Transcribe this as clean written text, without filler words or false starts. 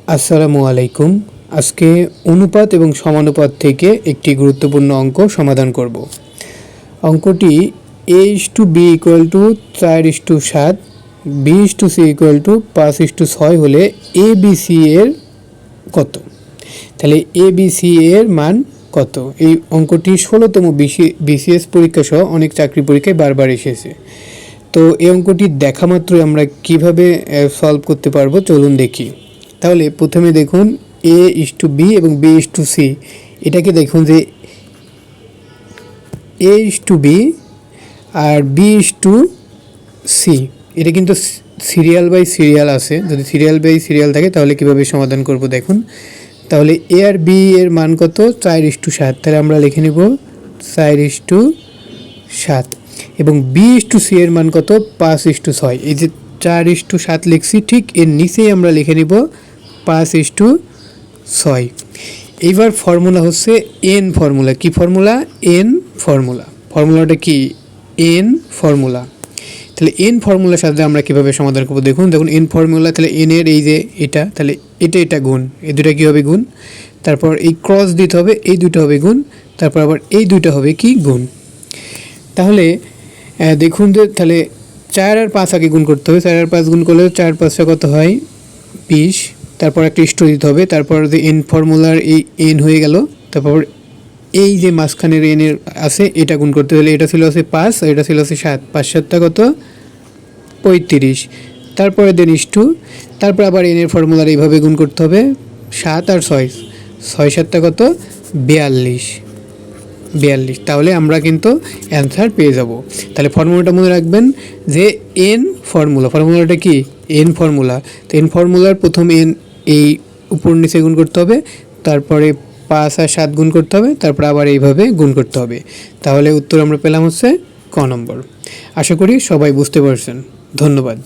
আসসালামু আলাইকুম। আজকে অনুপাত এবং সমানুপাত থেকে একটি গুরুত্বপূর্ণ অঙ্ক সমাধান করব। অঙ্কটি a/b = 4:7, b/c = 5:6 হলে abc এর কত? তাহলে abc এর মান কত? এই অঙ্কটি 16তম বিসিএস পরীক্ষা সহ অনেক চাকরি পরীক্ষায় বারবার এসেছে। তো এই অঙ্কটি দেখা মাত্রই আমরা কিভাবে সলভ করতে পারবো চলুন দেখি। তাহলে প্রথমে দেখুন a/b এবং b/c, এটাকে দেখুন যে a/b আর b/c এটা কিন্তু সিরিয়াল বাই সিরিয়াল আছে। যদি সিরিয়াল বাই সিরিয়াল থাকে তাহলে কিভাবে সমাধান করব দেখুন। তাহলে a আর b এর মান কত? 4:7। তাহলে আমরা লিখে নেব 4:7 এবং b/c এর মান কত? 5:6। এই যে 4:7 লিখছি, ঠিক এর নিচেই আমরা লিখে নিব 5:6। এইবার ফর্মুলা হচ্ছে এন ফর্মুলা। কি ফর্মুলা? N formula. ফর্মুলাটা কি? N formula. তাহলে এন ফর্মুলার সাথে আমরা কিভাবে সমাধান করব দেখুন। এন ফর্মুলা, তাহলে এন এর এই যে এটা, তাহলে এটা গুণ, এই দুটা কী হবে? গুণ। তারপর এই ক্রস দিতে হবে, এই দুটো হবে গুণ। তারপর আবার এই দুইটা হবে কি? গুণ। তাহলে দেখুন যে তাহলে 4 আর 5 আগে গুণ করতে হবে। 4 আর 5 গুণ করলে 4 5 কত হয়? 20। তারপর একটা স্টোর দিতে হবে। তারপর যে এন ফর্মুলার এই এন হয়ে গেল। তারপর এই যে মাঝখানের এনের আছে এটা গুণ করতে হলে এটা ছিল হচ্ছে 5 আর এটা ছিল হচ্ছে 7। 5 7 কত? 35। তারপরে দেন ইস্টু, তারপর আবার এনের ফর্মুলার এইভাবে গুণ করতে হবে। 7 আর 6, 6 7 কত? 42। তাহলে আমরা কিন্তু অ্যান্সার পেয়ে যাব। তাহলে ফর্মুলাটা মনে রাখবেন যে এন ফর্মুলাটা কি? N formula. তো এন ফর্মুলার প্রথম এন এই উপর নিচে গুণ করতে হবে, তারপরে 5 আর 7 গুণ করতে হবে, তারপর আবার এইভাবে গুণ করতে হবে। তাহলে উত্তর আমরা পেলাম হচ্ছে ক নম্বর। আশা করি সবাই বুঝতে পারছেন। ধন্যবাদ।